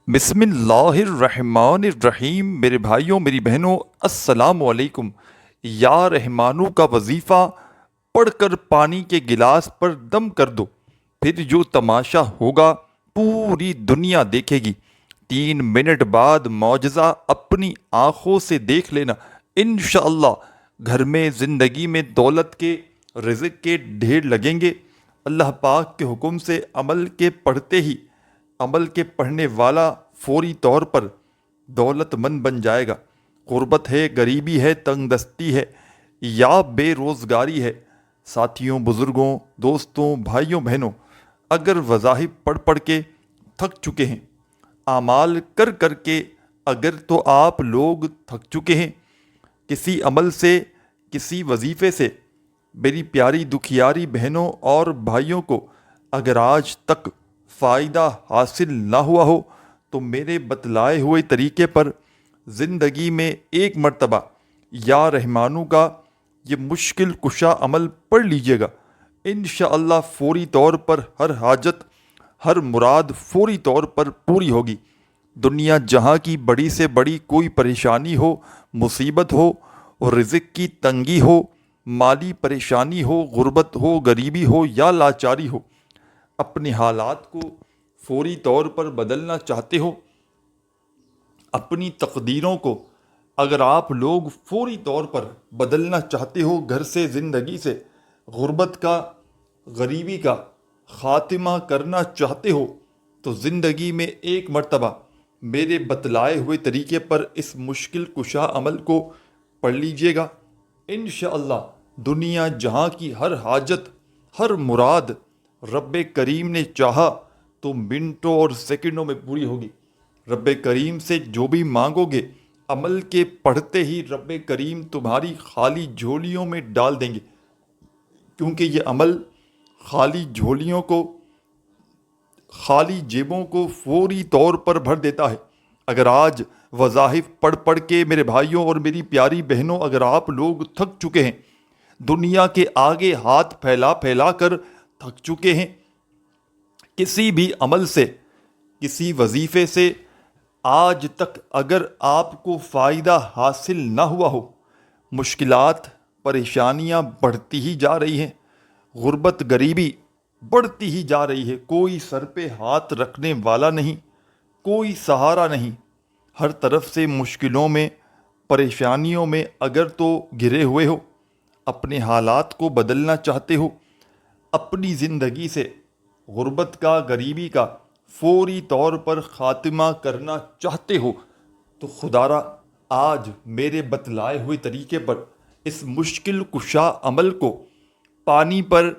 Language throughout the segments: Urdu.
بسم اللہ الرحمن الرحیم۔ میرے بھائیوں میری بہنوں، السلام علیکم۔ یا رحمانو کا وظیفہ پڑھ کر پانی کے گلاس پر دم کر دو، پھر جو تماشا ہوگا پوری دنیا دیکھے گی۔ 3 منٹ بعد معجزہ اپنی آنکھوں سے دیکھ لینا انشاءاللہ۔ گھر میں، زندگی میں دولت کے، رزق کے ڈھیر لگیں گے۔ اللہ پاک کے حکم سے عمل کے پڑھنے والا فوری طور پر دولت مند بن جائے گا۔ غربت ہے، غریبی ہے، تنگ دستی ہے یا بے روزگاری ہے، ساتھیوں، بزرگوں، دوستوں، بھائیوں، بہنوں، اگر وظائف پڑھ پڑھ کے تھک چکے ہیں، اعمال کر کر کے اگر تو آپ لوگ تھک چکے ہیں، کسی عمل سے، کسی وظیفے سے، میری پیاری دکھیاری بہنوں اور بھائیوں کو اگر آج تک فائدہ حاصل نہ ہوا ہو تو میرے بتلائے ہوئے طریقے پر زندگی میں ایک مرتبہ یا رحمانو کا یہ مشکل کشا عمل پڑھ لیجئے گا۔ انشاءاللہ فوری طور پر ہر حاجت، ہر مراد فوری طور پر پوری ہوگی۔ دنیا جہاں کی بڑی سے بڑی کوئی پریشانی ہو، مصیبت ہو، اور رزق کی تنگی ہو، مالی پریشانی ہو، غربت ہو، غریبی ہو یا لاچاری ہو، اپنے حالات کو فوری طور پر بدلنا چاہتے ہو، اپنی تقدیروں کو اگر آپ لوگ فوری طور پر بدلنا چاہتے ہو، گھر سے، زندگی سے، غربت کا، غریبی کا خاتمہ کرنا چاہتے ہو، تو زندگی میں ایک مرتبہ میرے بتلائے ہوئے طریقے پر اس مشکل کشا عمل کو پڑھ لیجئے گا۔ انشاءاللہ دنیا جہاں کی ہر حاجت، ہر مراد رب کریم نے چاہا تو منٹوں اور سیکنڈوں میں پوری ہوگی۔ رب کریم سے جو بھی مانگو گے، عمل کے پڑھتے ہی رب کریم تمہاری خالی جھولیوں میں ڈال دیں گے، کیونکہ یہ عمل خالی جھولیوں کو، خالی جیبوں کو فوری طور پر بھر دیتا ہے۔ اگر آج وظائف پڑھ پڑھ کے میرے بھائیوں اور میری پیاری بہنوں، اگر آپ لوگ تھک چکے ہیں، دنیا کے آگے ہاتھ پھیلا پھیلا کر تھک چکے ہیں، کسی بھی عمل سے، کسی وظیفے سے آج تک اگر آپ کو فائدہ حاصل نہ ہوا ہو، مشکلات، پریشانیاں بڑھتی ہی جا رہی ہیں، غربت، غریبی بڑھتی ہی جا رہی ہے، کوئی سر پہ ہاتھ رکھنے والا نہیں، کوئی سہارا نہیں، ہر طرف سے مشکلوں میں، پریشانیوں میں اگر تو گھرے ہوئے ہو، اپنے حالات کو بدلنا چاہتے ہو، اپنی زندگی سے غربت کا، غریبی کا فوری طور پر خاتمہ کرنا چاہتے ہو، تو خدارا آج میرے بتلائے ہوئے طریقے پر اس مشکل کشا عمل کو پانی پر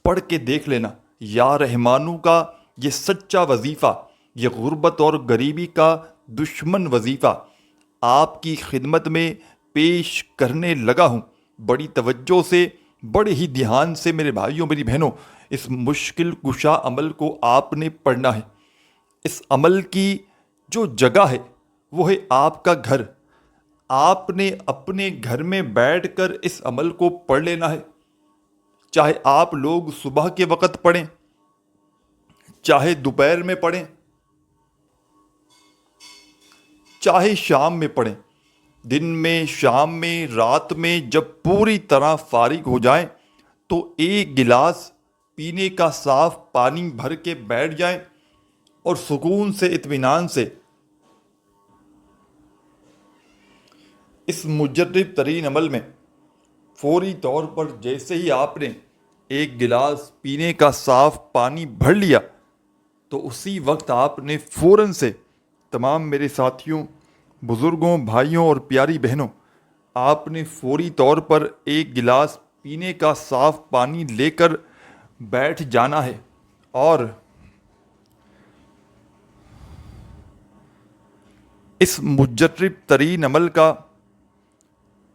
پڑھ کے دیکھ لینا۔ یا رحمانو کا یہ سچا وظیفہ، یہ غربت اور غریبی کا دشمن وظیفہ آپ کی خدمت میں پیش کرنے لگا ہوں۔ بڑی توجہ سے، بڑے ہی دھیان سے میرے بھائیوں، میری بہنوں، اس مشکل کشا عمل کو آپ نے پڑھنا ہے۔ اس عمل کی جو جگہ ہے وہ ہے آپ کا گھر۔ آپ نے اپنے گھر میں بیٹھ کر اس عمل کو پڑھ لینا ہے، چاہے آپ لوگ صبح کے وقت پڑھیں، چاہے دوپہر میں پڑھیں، چاہے شام میں پڑھیں، دن میں، شام میں، رات میں، جب پوری طرح فارغ ہو جائیں تو ایک گلاس پینے کا صاف پانی بھر کے بیٹھ جائیں اور سکون سے، اطمینان سے اس مجرب ترین عمل میں فوری طور پر جیسے ہی آپ نے ایک گلاس پینے کا صاف پانی بھر لیا تو اسی وقت آپ نے فوراً سے، تمام میرے ساتھیوں، بزرگوں، بھائیوں اور پیاری بہنوں، آپ نے فوری طور پر ایک گلاس پینے کا صاف پانی لے کر بیٹھ جانا ہے، اور اس مجرب ترین عمل کا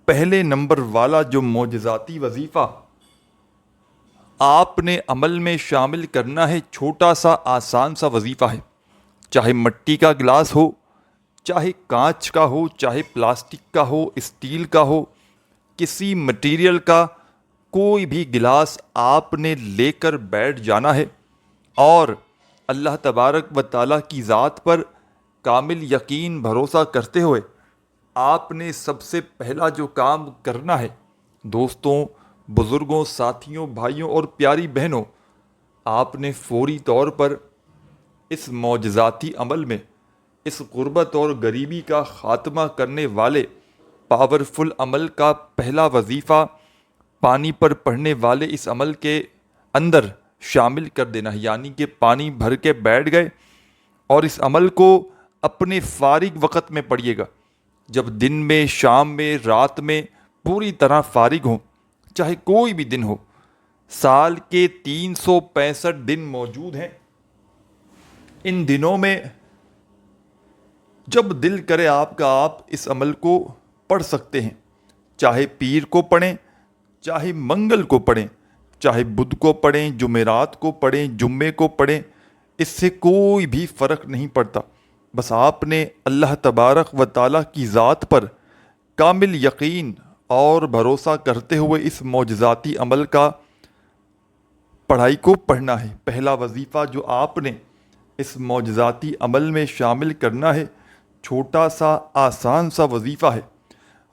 پہلے نمبر والا جو معجزاتی وظیفہ آپ نے عمل میں شامل کرنا ہے، چھوٹا سا آسان سا وظیفہ ہے۔ چاہے مٹی کا گلاس ہو، چاہے کانچ کا ہو، چاہے پلاسٹک کا ہو، اسٹیل کا ہو، کسی مٹیریل کا کوئی بھی گلاس آپ نے لے کر بیٹھ جانا ہے، اور اللہ تبارک و تعالیٰ کی ذات پر کامل یقین بھروسہ کرتے ہوئے آپ نے سب سے پہلا جو کام کرنا ہے، دوستوں، بزرگوں، ساتھیوں، بھائیوں اور پیاری بہنوں، آپ نے فوری طور پر اس معجزاتی عمل میں اس غربت اور غریبی کا خاتمہ کرنے والے پاورفل عمل کا پہلا وظیفہ پانی پر پڑھنے والے اس عمل کے اندر شامل کر دینا ہے۔ یعنی کہ پانی بھر کے بیٹھ گئے اور اس عمل کو اپنے فارغ وقت میں پڑھیے گا، جب دن میں، شام میں، رات میں پوری طرح فارغ ہوں، چاہے کوئی بھی دن ہو۔ سال کے 365 دن موجود ہیں۔ ان دنوں میں جب دل کرے آپ کا، آپ اس عمل کو پڑھ سکتے ہیں، چاہے پیر کو پڑھیں، چاہے منگل کو پڑھیں، چاہے بدھ کو پڑھیں، جمعرات کو پڑھیں، جمعے کو پڑھیں، اس سے کوئی بھی فرق نہیں پڑتا۔ بس آپ نے اللہ تبارک و تعالیٰ کی ذات پر کامل یقین اور بھروسہ کرتے ہوئے اس معجزاتی عمل کا پڑھائی کو پڑھنا ہے۔ پہلا وظیفہ جو آپ نے اس معجزاتی عمل میں شامل کرنا ہے، چھوٹا سا آسان سا وظیفہ ہے،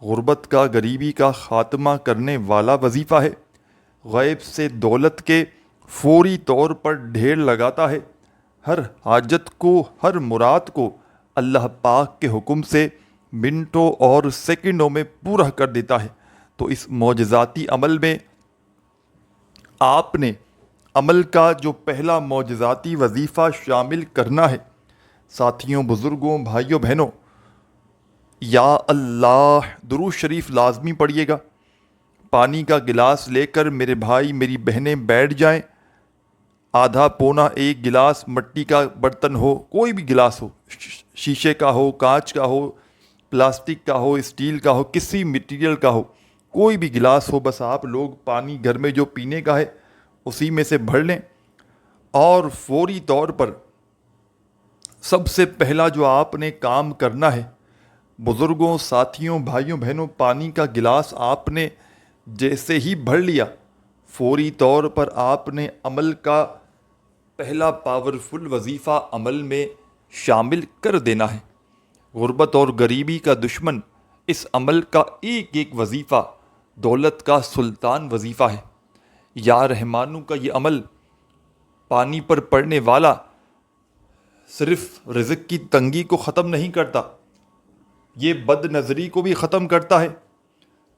غربت کا، غریبی کا خاتمہ کرنے والا وظیفہ ہے۔ غیب سے دولت کے فوری طور پر ڈھیر لگاتا ہے، ہر حاجت کو، ہر مراد کو اللہ پاک کے حکم سے منٹوں اور سیکنڈوں میں پورا کر دیتا ہے۔ تو اس معجزاتی عمل میں آپ نے عمل کا جو پہلا معجزاتی وظیفہ شامل کرنا ہے، ساتھیوں، بزرگوں، بھائیوں، بہنوں، یا اللہ درود شریف لازمی پڑھیے گا۔ پانی کا گلاس لے کر میرے بھائی، میری بہنیں بیٹھ جائیں۔ آدھا پونا ایک گلاس، مٹی کا برتن ہو، کوئی بھی گلاس ہو، شیشے کا ہو، کانچ کا ہو، پلاسٹک کا ہو، اسٹیل کا ہو، کسی مٹیریل کا ہو، کوئی بھی گلاس ہو، بس آپ لوگ پانی گھر میں جو پینے کا ہے اسی میں سے بھر لیں، اور فوری طور پر سب سے پہلا جو آپ نے کام کرنا ہے، بزرگوں، ساتھیوں، بھائیوں، بہنوں، پانی کا گلاس آپ نے جیسے ہی بھر لیا، فوری طور پر آپ نے عمل کا پہلا پاورفل وظیفہ عمل میں شامل کر دینا ہے۔ غربت اور غریبی کا دشمن اس عمل کا ایک ایک وظیفہ دولت کا سلطان وظیفہ ہے۔ یا رحمانوں کا یہ عمل پانی پر پڑنے والا صرف رزق کی تنگی کو ختم نہیں کرتا، یہ بد نظری کو بھی ختم کرتا ہے۔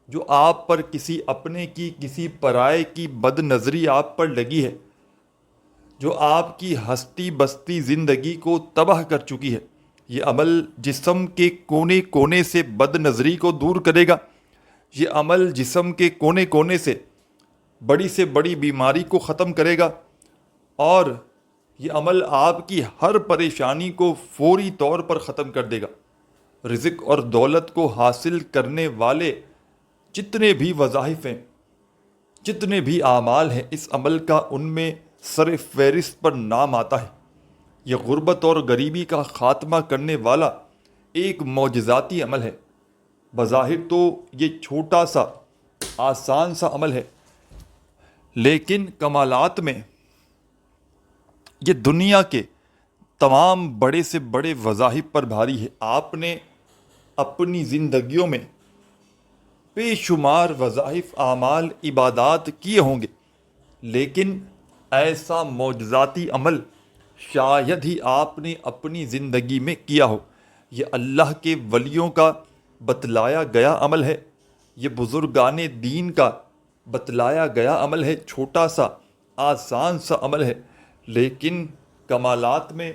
جو آپ پر کسی اپنے کی، کسی پرائے کی بد نظری آپ پر لگی ہے، جو آپ کی ہستی بستی زندگی کو تباہ کر چکی ہے، یہ عمل جسم کے کونے کونے سے بد نظری کو دور کرے گا۔ یہ عمل جسم کے کونے کونے سے بڑی بیماری کو ختم کرے گا، اور یہ عمل آپ کی ہر پریشانی کو فوری طور پر ختم کر دے گا۔ رزق اور دولت کو حاصل کرنے والے جتنے بھی وظائف ہیں، جتنے بھی اعمال ہیں، اس عمل کا ان میں سر فہرست پر نام آتا ہے۔ یہ غربت اور غریبی کا خاتمہ کرنے والا ایک معجزاتی عمل ہے۔ بظاہر تو یہ چھوٹا سا آسان سا عمل ہے، لیکن کمالات میں یہ دنیا کے تمام بڑے سے بڑے وظائف پر بھاری ہے۔ آپ نے اپنی زندگیوں میں بے شمار وظائف، اعمال، عبادات کیے ہوں گے، لیکن ایسا معجزاتی عمل شاید ہی آپ نے اپنی زندگی میں کیا ہو۔ یہ اللہ کے ولیوں کا بتلایا گیا عمل ہے، یہ بزرگان دین کا بتلایا گیا عمل ہے، چھوٹا سا آسان سا عمل ہے، لیکن کمالات میں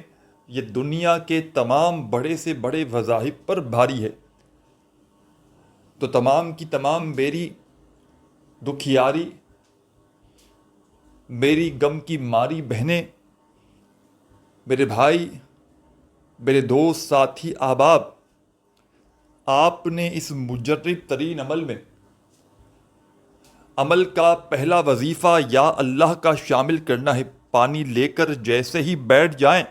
یہ دنیا کے تمام بڑے سے بڑے وظائف پر بھاری ہے۔ تو تمام کی تمام میری دکھیاری، میری غم کی ماری بہنیں، میرے بھائی، میرے دوست، ساتھی، احباب، آپ نے اس مجرب ترین عمل میں عمل کا پہلا وظیفہ یا اللہ کا شامل کرنا ہے۔ پانی لے کر جیسے ہی بیٹھ جائیں،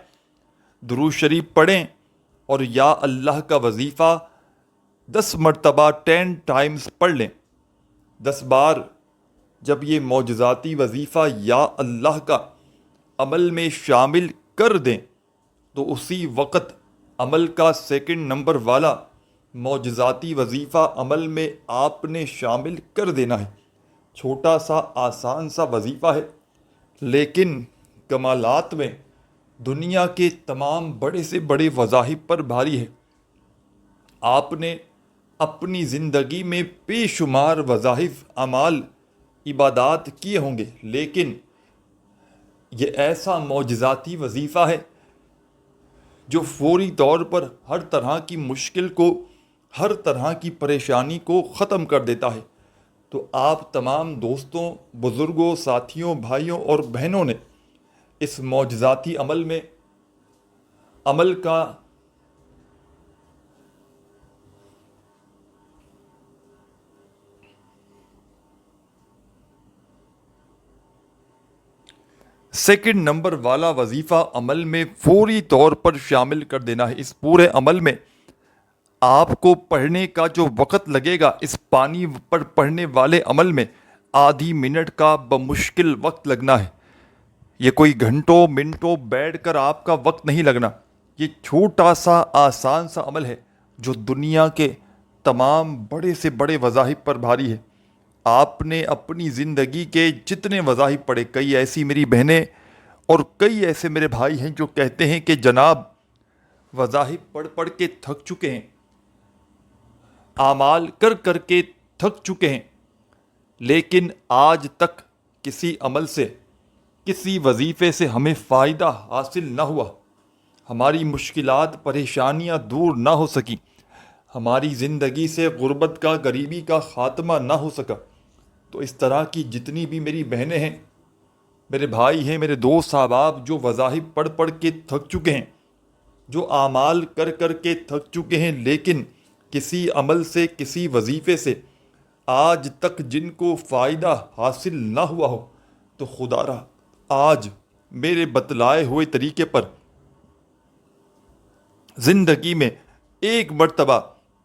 درود شریف پڑھیں اور یا اللہ کا وظیفہ 10 مرتبہ 10 ٹائمز پڑھ لیں۔ 10 بار جب یہ معجزاتی وظیفہ یا اللہ کا عمل میں شامل کر دیں تو اسی وقت عمل کا سیکنڈ نمبر والا معجزاتی وظیفہ عمل میں آپ نے شامل کر دینا ہے۔ چھوٹا سا آسان سا وظیفہ ہے، لیکن کمالات میں دنیا کے تمام بڑے سے بڑے وظائف پر بھاری ہے۔ آپ نے اپنی زندگی میں بے شمار وظائف، اعمال، عبادات کیے ہوں گے، لیکن یہ ایسا معجزاتی وظیفہ ہے جو فوری طور پر ہر طرح کی مشکل کو، ہر طرح کی پریشانی کو ختم کر دیتا ہے۔ تو آپ تمام دوستوں، بزرگوں، ساتھیوں، بھائیوں اور بہنوں نے اس معجزاتی عمل میں عمل کا سیکنڈ نمبر والا وظیفہ عمل میں فوری طور پر شامل کر دینا ہے۔ اس پورے عمل میں آپ کو پڑھنے کا جو وقت لگے گا، اس پانی پر پڑھنے والے عمل میں آدھی منٹ کا بمشکل وقت لگنا ہے۔ یہ کوئی گھنٹوں منٹوں بیٹھ کر آپ کا وقت نہیں لگنا۔ یہ چھوٹا سا آسان سا عمل ہے جو دنیا کے تمام بڑے سے بڑے وظائف پر بھاری ہے۔ آپ نے اپنی زندگی کے جتنے وظائف پڑھے، کئی ایسی میری بہنیں اور کئی ایسے میرے بھائی ہیں جو کہتے ہیں کہ جناب وظائف پڑھ پڑھ کے تھک چکے ہیں، اعمال کر کر کے تھک چکے ہیں، لیکن آج تک کسی عمل سے، کسی وظیفے سے ہمیں فائدہ حاصل نہ ہوا، ہماری مشکلات، پریشانیاں دور نہ ہو سکیں، ہماری زندگی سے غربت کا، غریبی کا خاتمہ نہ ہو سکا۔ تو اس طرح کی جتنی بھی میری بہنیں ہیں، میرے بھائی ہیں، میرے دوست احباب جو وظائف پڑھ پڑھ کے تھک چکے ہیں، جو اعمال کر کر کے تھک چکے ہیں، لیکن کسی عمل سے، کسی وظیفے سے آج تک جن کو فائدہ حاصل نہ ہوا ہو، تو خدا را آج میرے بتلائے ہوئے طریقے پر زندگی میں ایک مرتبہ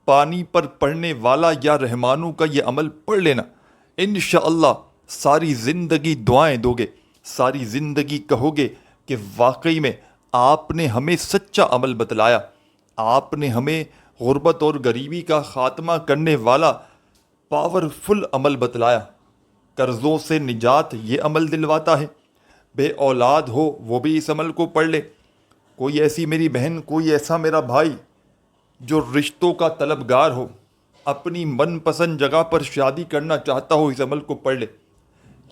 پانی پر پڑھنے والا یا رحمانوں کا یہ عمل پڑھ لینا، انشاءاللہ ساری زندگی دعائیں دو گے، ساری زندگی کہو گے کہ واقعی میں آپ نے ہمیں سچا عمل بتلایا، آپ نے ہمیں غربت اور غریبی کا خاتمہ کرنے والا پاورفل عمل بتلایا۔ قرضوں سے نجات یہ عمل دلواتا ہے۔ بے اولاد ہو وہ بھی اس عمل کو پڑھ لے۔ کوئی ایسی میری بہن، کوئی ایسا میرا بھائی جو رشتوں کا طلبگار ہو، اپنی من پسند جگہ پر شادی کرنا چاہتا ہو، اس عمل کو پڑھ لے۔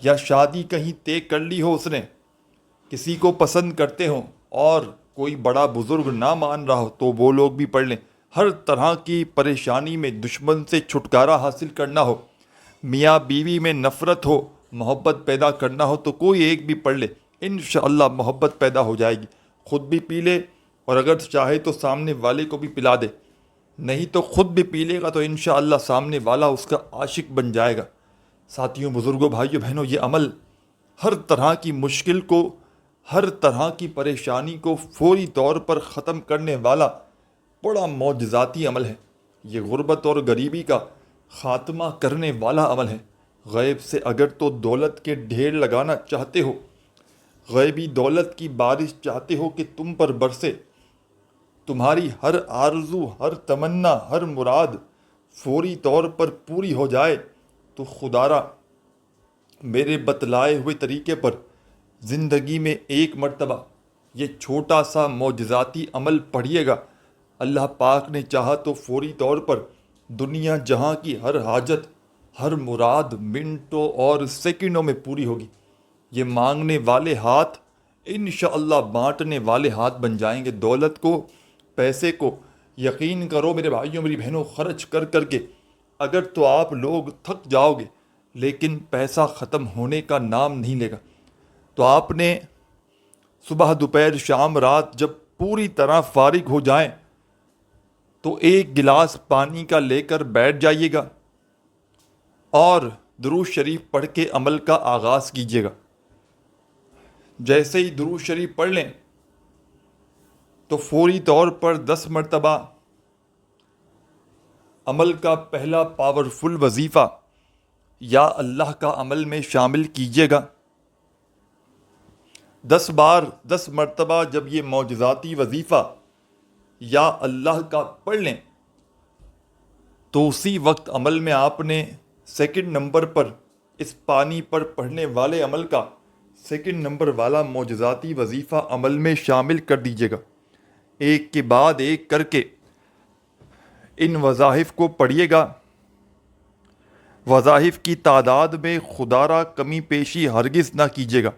یا شادی کہیں طے کر لی ہو اس نے، کسی کو پسند کرتے ہوں اور کوئی بڑا بزرگ نہ مان رہا ہو، تو وہ لوگ بھی پڑھ لیں۔ ہر طرح کی پریشانی میں دشمن سے چھٹکارا حاصل کرنا ہو، میاں بیوی میں نفرت ہو، محبت پیدا کرنا ہو، تو کوئی ایک بھی پڑھ لے، انشاءاللہ محبت پیدا ہو جائے گی۔ خود بھی پی لے اور اگر چاہے تو سامنے والے کو بھی پلا دے، نہیں تو خود بھی پی لے گا تو انشاءاللہ سامنے والا اس کا عاشق بن جائے گا۔ ساتھیوں، بزرگوں، بھائیوں، بہنوں، یہ عمل ہر طرح کی مشکل کو، ہر طرح کی پریشانی کو فوری طور پر ختم کرنے والا بڑا معجزاتی عمل ہے۔ یہ غربت اور غریبی کا خاتمہ کرنے والا عمل ہے۔ غیب سے اگر تو دولت کے ڈھیر لگانا چاہتے ہو، غیبی دولت کی بارش چاہتے ہو کہ تم پر برسے، تمہاری ہر آرزو، ہر تمنا، ہر مراد فوری طور پر پوری ہو جائے، تو خدا را میرے بتلائے ہوئے طریقے پر زندگی میں ایک مرتبہ یہ چھوٹا سا معجزاتی عمل پڑھیے گا۔ اللہ پاک نے چاہا تو فوری طور پر دنیا جہاں کی ہر حاجت، ہر مراد منٹوں اور سیکنڈوں میں پوری ہوگی۔ یہ مانگنے والے ہاتھ انشاءاللہ بانٹنے والے ہاتھ بن جائیں گے۔ دولت کو، پیسے کو یقین کرو میرے بھائیوں، میری بہنوں، خرچ کر کر کے اگر تو آپ لوگ تھک جاؤ گے، لیکن پیسہ ختم ہونے کا نام نہیں لے گا۔ تو آپ نے صبح، دوپہر، شام، رات جب پوری طرح فارغ ہو جائیں تو ایک گلاس پانی کا لے کر بیٹھ جائیے گا اور درود شریف پڑھ کے عمل کا آغاز کیجیے گا۔ جیسے ہی درود شریف پڑھ لیں تو فوری طور پر 10 مرتبہ عمل کا پہلا پاورفل وظیفہ یا اللہ کا عمل میں شامل کیجیے گا۔ 10 بار، 10 مرتبہ جب یہ معجزاتی وظیفہ یا اللہ کا پڑھ لیں تو اسی وقت عمل میں آپ نے سیکنڈ نمبر پر اس پانی پر پڑھنے والے عمل کا سیکنڈ نمبر والا معجزاتی وظیفہ عمل میں شامل کر دیجیے گا. ایک کے بعد ایک کر کے ان وظائف کو پڑھیے گا. وظائف کی تعداد میں خدا را کمی پیشی ہرگز نہ کیجیے گا.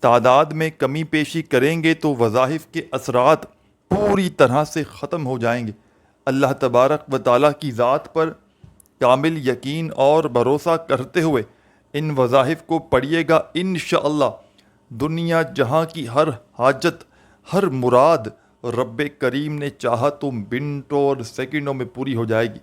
تعداد میں کمی پیشی کریں گے تو وظائف کے اثرات پوری طرح سے ختم ہو جائیں گے. اللہ تبارک و تعالیٰ کی ذات پر کامل یقین اور بھروسہ کرتے ہوئے ان وظائف کو پڑھیے گا. انشاءاللہ دنیا جہاں کی ہر حاجت، ہر مراد رب کریم نے چاہا تو منٹوں اور سیکنڈوں میں پوری ہو جائے گی.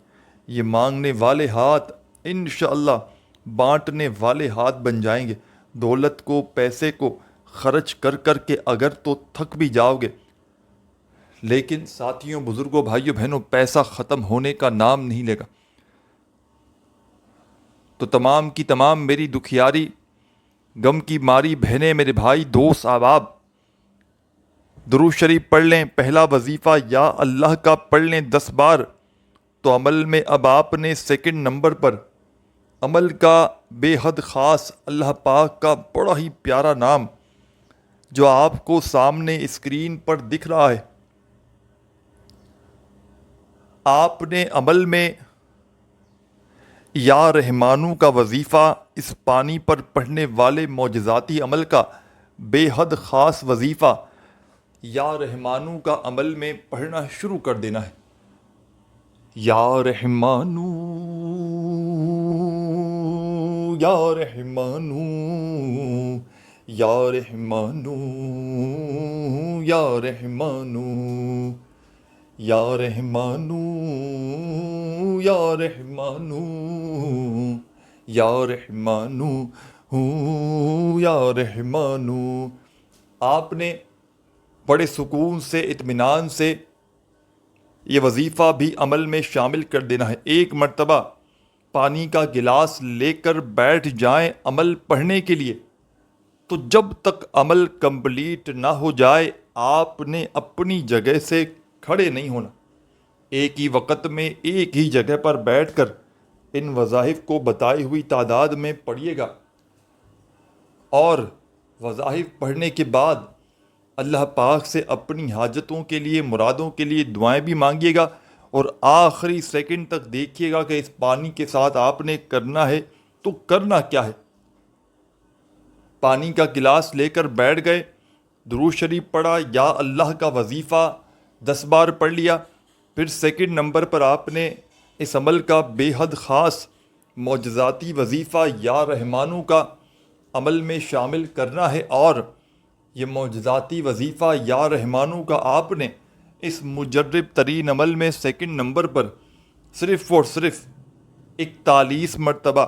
یہ مانگنے والے ہاتھ انشاءاللہ بانٹنے والے ہاتھ بن جائیں گے. دولت کو، پیسے کو خرچ کر کر کے اگر تو تھک بھی جاؤ گے، لیکن ساتھیوں، بزرگوں، بھائیوں، بہنوں، پیسہ ختم ہونے کا نام نہیں لے گا. تو تمام کی تمام میری دکھیاری، غم کی ماری بہنیں، میرے بھائی، دوست، احباب، درود شریف پڑھ لیں. پہلا وظیفہ یا اللہ کا پڑھ لیں 10 بار تو عمل میں اب آپ نے سیکنڈ نمبر پر عمل کا بے حد خاص اللہ پاک کا بڑا ہی پیارا نام جو آپ کو سامنے اسکرین پر دکھ رہا ہے، آپ نے عمل میں یا رحمانو کا وظیفہ، اس پانی پر پڑھنے والے معجزاتی عمل کا بے حد خاص وظیفہ یا رحمانو کا عمل میں پڑھنا شروع کر دینا ہے. یا رحمانو، یا رحمانو، یا رحمانو، یا رحمانو، یا رحمانو، یا رحمانو، یا رحمانو، یا رحمانو. آپ نے بڑے سکون سے، اطمینان سے یہ وظیفہ بھی عمل میں شامل کر دینا ہے. ایک مرتبہ پانی کا گلاس لے کر بیٹھ جائیں عمل پڑھنے کے لیے، تو جب تک عمل کمپلیٹ نہ ہو جائے آپ نے اپنی جگہ سے کھڑے نہیں ہونا. ایک ہی وقت میں ایک ہی جگہ پر بیٹھ کر ان وظائف کو بتائی ہوئی تعداد میں پڑھیے گا، اور وظائف پڑھنے کے بعد اللہ پاک سے اپنی حاجتوں کے لیے، مرادوں کے لیے دعائیں بھی مانگیے گا. اور آخری سیکنڈ تک دیکھیے گا کہ اس پانی کے ساتھ آپ نے کرنا ہے تو کرنا کیا ہے. پانی کا گلاس لے کر بیٹھ گئے، درود شریف پڑھا، یا اللہ کا وظیفہ 10 بار پڑھ لیا. پھر سیکنڈ نمبر پر آپ نے اس عمل کا بے حد خاص معجزاتی وظیفہ یا رحمانو کا عمل میں شامل کرنا ہے. اور یہ معجزاتی وظیفہ یا رحمانو کا آپ نے اس مجرب ترین عمل میں سیکنڈ نمبر پر صرف اور صرف 41 مرتبہ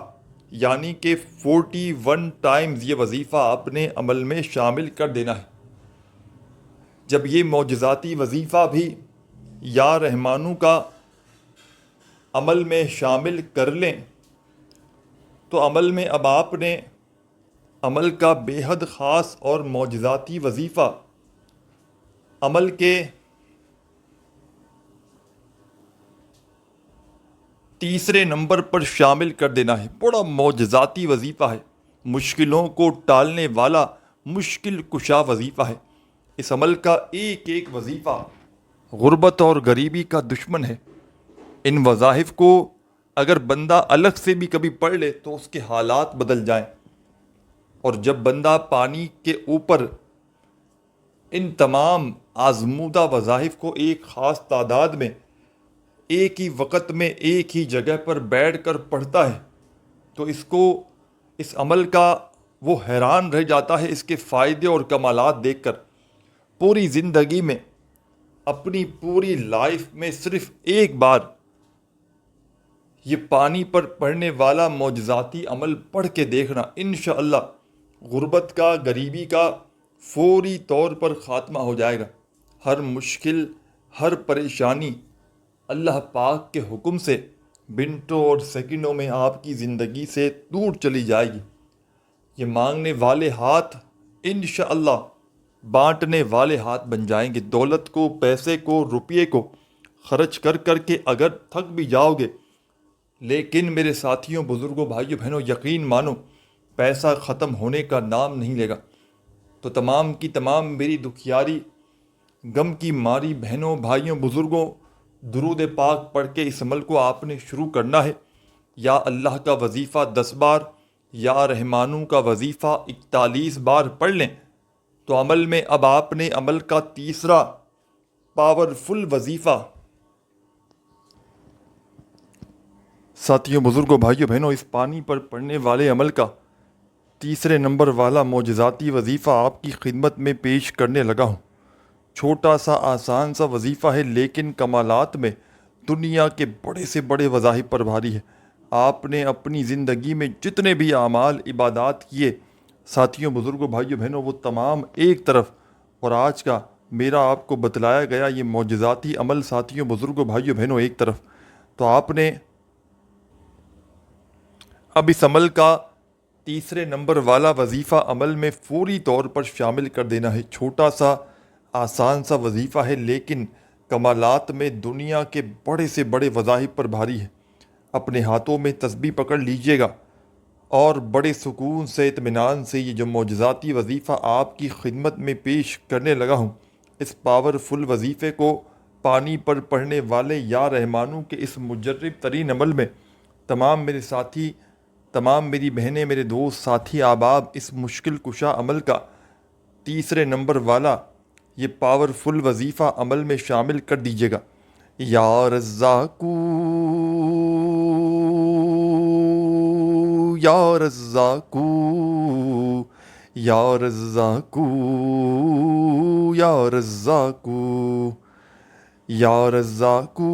یعنی کہ 41 ٹائمز یہ وظیفہ آپ نے عمل میں شامل کر دینا ہے. جب یہ معجزاتی وظیفہ بھی یا رحمانو کا عمل میں شامل کر لیں تو عمل میں اب آپ نے عمل کا بے حد خاص اور معجزاتی وظیفہ عمل کے تیسرے نمبر پر شامل کر دینا ہے. بڑا معجزاتی وظیفہ ہے، مشکلوں کو ٹالنے والا مشکل کشا وظیفہ ہے. اس عمل کا ایک ایک وظیفہ غربت اور غریبی کا دشمن ہے. ان وظائف کو اگر بندہ الگ سے بھی کبھی پڑھ لے تو اس کے حالات بدل جائیں. اور جب بندہ پانی کے اوپر ان تمام آزمودہ وظائف کو ایک خاص تعداد میں ایک ہی وقت میں ایک ہی جگہ پر بیٹھ کر پڑھتا ہے تو اس عمل کا وہ حیران رہ جاتا ہے اس کے فائدے اور کمالات دیکھ کر. پوری زندگی میں، اپنی پوری لائف میں صرف ایک بار یہ پانی پر پڑھنے والا معجزاتی عمل پڑھ کے دیکھنا، انشاءاللہ غربت کا، غریبی کا فوری طور پر خاتمہ ہو جائے گا. ہر مشکل، ہر پریشانی اللہ پاک کے حکم سے منٹوں اور سیکنڈوں میں آپ کی زندگی سے دور چلی جائے گی. یہ مانگنے والے ہاتھ انشاءاللہ بانٹنے والے ہاتھ بن جائیں گے۔ دولت کو، پیسے کو، روپیے کو خرچ کر کر کے اگر تھک بھی جاؤ گے، لیکن میرے ساتھیوں، بزرگوں، بھائیوں، بہنوں، یقین مانو پیسہ ختم ہونے کا نام نہیں لے گا۔ تو تمام کی تمام میری دکھیاری، غم کی ماری بہنوں، بھائیوں، بزرگوں، درود پاک پڑھ کے اس عمل کو آپ نے شروع کرنا ہے۔ یا اللہ کا وظیفہ 10 بار، یا رحمانوں کا وظیفہ 41 بار پڑھ لیں تو عمل میں اب آپ نے عمل کا تیسرا پاورفل وظیفہ، ساتھیوں، بزرگوں، بھائیوں، بہنوں، اس پانی پر پڑنے والے عمل کا تیسرے نمبر والا معجزاتی وظیفہ آپ کی خدمت میں پیش کرنے لگا ہوں۔ چھوٹا سا آسان سا وظیفہ ہے، لیکن کمالات میں دنیا کے بڑے سے بڑے وظائف پر بھاری ہے۔ آپ نے اپنی زندگی میں جتنے بھی اعمال، عبادات کیے، ساتھیوں، بزرگوں، بھائیوں، بہنوں، وہ تمام ایک طرف، اور آج کا میرا آپ کو بتلایا گیا یہ معجزاتی عمل، ساتھیوں، بزرگوں، بھائیوں، بہنوں، ایک طرف۔ تو آپ نے اب اس عمل کا تیسرے نمبر والا وظیفہ عمل میں فوری طور پر شامل کر دینا ہے۔ چھوٹا سا آسان سا وظیفہ ہے، لیکن کمالات میں دنیا کے بڑے سے بڑے وظائف پر بھاری ہے۔ اپنے ہاتھوں میں تسبیح پکڑ لیجئے گا اور بڑے سکون سے، اطمینان سے یہ جو معجزاتی وظیفہ آپ کی خدمت میں پیش کرنے لگا ہوں، اس پاورفل وظیفے کو پانی پر پڑھنے والے یا رحمانوں کے اس مجرب ترین عمل میں تمام میرے ساتھی، تمام میری بہنیں، میرے دوست، ساتھی، احباب، اس مشکل کشا عمل کا تیسرے نمبر والا یہ پاورفل وظیفہ عمل میں شامل کر دیجیے گا۔ یا رزاقو، یا رزاقو، یا رزاقو، یا رزاقو، یا رزاقو،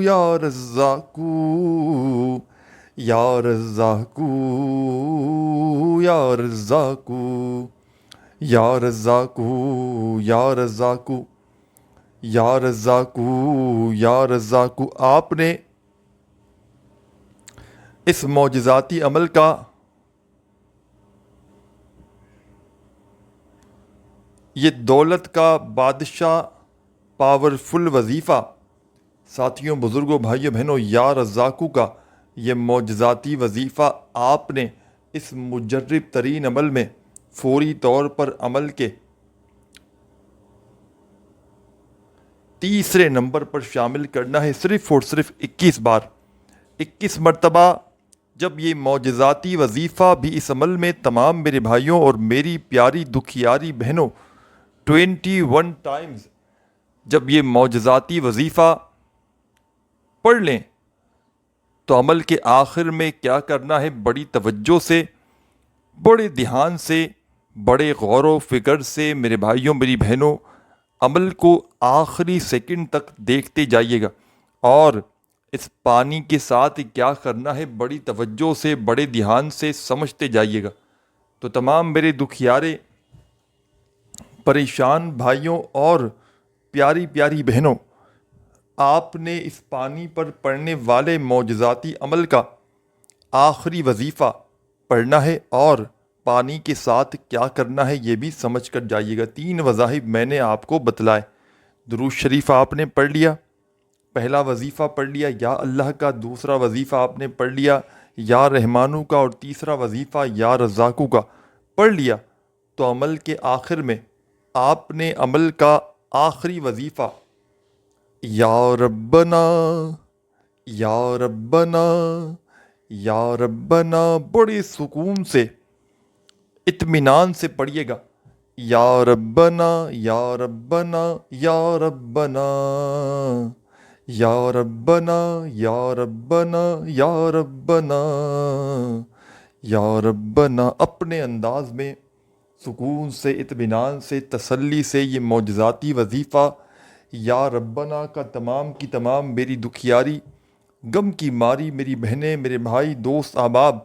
یا رزاقو، یا رزاقو، یا رزاقو، یا رزاقو، یا رزاقو، یا رزاقو، یا رزاقو۔ آپ نے اس معجزاتی عمل کا یہ دولت کا بادشاہ پاورفل وظیفہ، ساتھیوں، بزرگوں، بھائیوں، بہنوں، یا رزاقو کا یہ معجزاتی وظیفہ آپ نے اس مجرب ترین عمل میں فوری طور پر عمل کے تیسرے نمبر پر شامل کرنا ہے، صرف اور صرف 21 بار، 21 مرتبہ۔ جب یہ معجزاتی وظیفہ بھی اس عمل میں تمام میرے بھائیوں اور میری پیاری دکھیاری بہنوں 21 ٹائمز جب یہ معجزاتی وظیفہ پڑھ لیں تو عمل کے آخر میں کیا کرنا ہے؟ بڑی توجہ سے، بڑے دھیان سے، بڑے غور و فکر سے میرے بھائیوں، میری بہنوں، عمل کو آخری سیکنڈ تک دیکھتے جائیے گا، اور اس پانی کے ساتھ کیا کرنا ہے بڑی توجہ سے، بڑے دھیان سے سمجھتے جائیے گا۔ تو تمام میرے دکھیارے، پریشان بھائیوں اور پیاری پیاری بہنوں، آپ نے اس پانی پر پڑنے والے معجزاتی عمل کا آخری وظیفہ پڑھنا ہے، اور پانی کے ساتھ کیا کرنا ہے یہ بھی سمجھ کر جائیے گا۔ 3 وظائف میں نے آپ کو بتلائے۔ درود شریف آپ نے پڑھ لیا، پہلا وظیفہ پڑھ لیا یا اللہ کا، دوسرا وظیفہ آپ نے پڑھ لیا یا رحمانوں کا، اور تیسرا وظیفہ یا رزاقوں کا پڑھ لیا، تو عمل کے آخر میں آپ نے عمل کا آخری وظیفہ یا ربنا، یا ربنا، یا ربنا بڑے سکون سے، اطمینان سے پڑھیے گا۔ یا ربنا، یا ربنا، یا ربنا، یا ربنا، یا ربنا، یا ربنا، یا ربنا، اپنے انداز میں سکون سے، اطمینان سے، تسلی سے یہ معجزاتی وظیفہ یا ربنا کا تمام کی تمام میری دکھیاری، غم کی ماری میری بہنیں، میرے بھائی، دوست، احباب،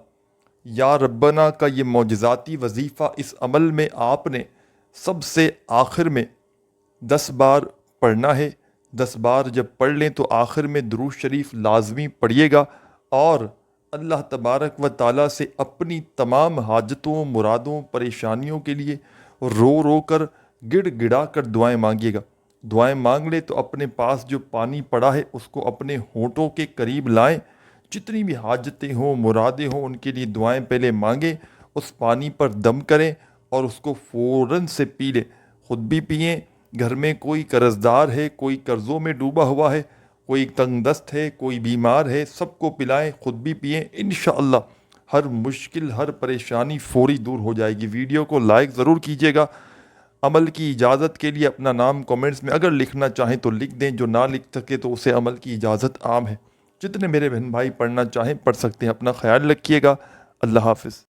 یا ربنا کا یہ معجزاتی وظیفہ اس عمل میں آپ نے سب سے آخر میں 10 بار پڑھنا ہے۔ 10 بار جب پڑھ لیں تو آخر میں درود شریف لازمی پڑھیے گا، اور اللہ تبارک و تعالیٰ سے اپنی تمام حاجتوں، مرادوں، پریشانیوں کے لیے رو رو کر گڑ گڑا کر دعائیں مانگیے گا۔ دعائیں مانگ لے تو اپنے پاس جو پانی پڑا ہے اس کو اپنے ہونٹوں کے قریب لائیں، جتنی بھی حاجتیں ہوں مرادیں ہوں ان کے لیے دعائیں پہلے مانگیں، اس پانی پر دم کریں اور اس کو فوراً سے پی لیں، خود بھی پئیں، گھر میں کوئی قرض دار ہے، کوئی قرضوں میں ڈوبا ہوا ہے، کوئی تنگ دست ہے، کوئی بیمار ہے، سب کو پلائیں، خود بھی پئیں، انشاءاللہ ہر مشکل ہر پریشانی فوری دور ہو جائے گی۔ ویڈیو کو لائک ضرور کیجیے گا۔ عمل کی اجازت کے لیے اپنا نام کومنٹس میں اگر لکھنا چاہیں تو لکھ دیں، جو نہ لکھ سکے تو اسے عمل کی اجازت عام ہے۔ جتنے میرے بہن بھائی پڑھنا چاہیں پڑھ سکتے ہیں۔ اپنا خیال رکھیے گا۔ اللہ حافظ۔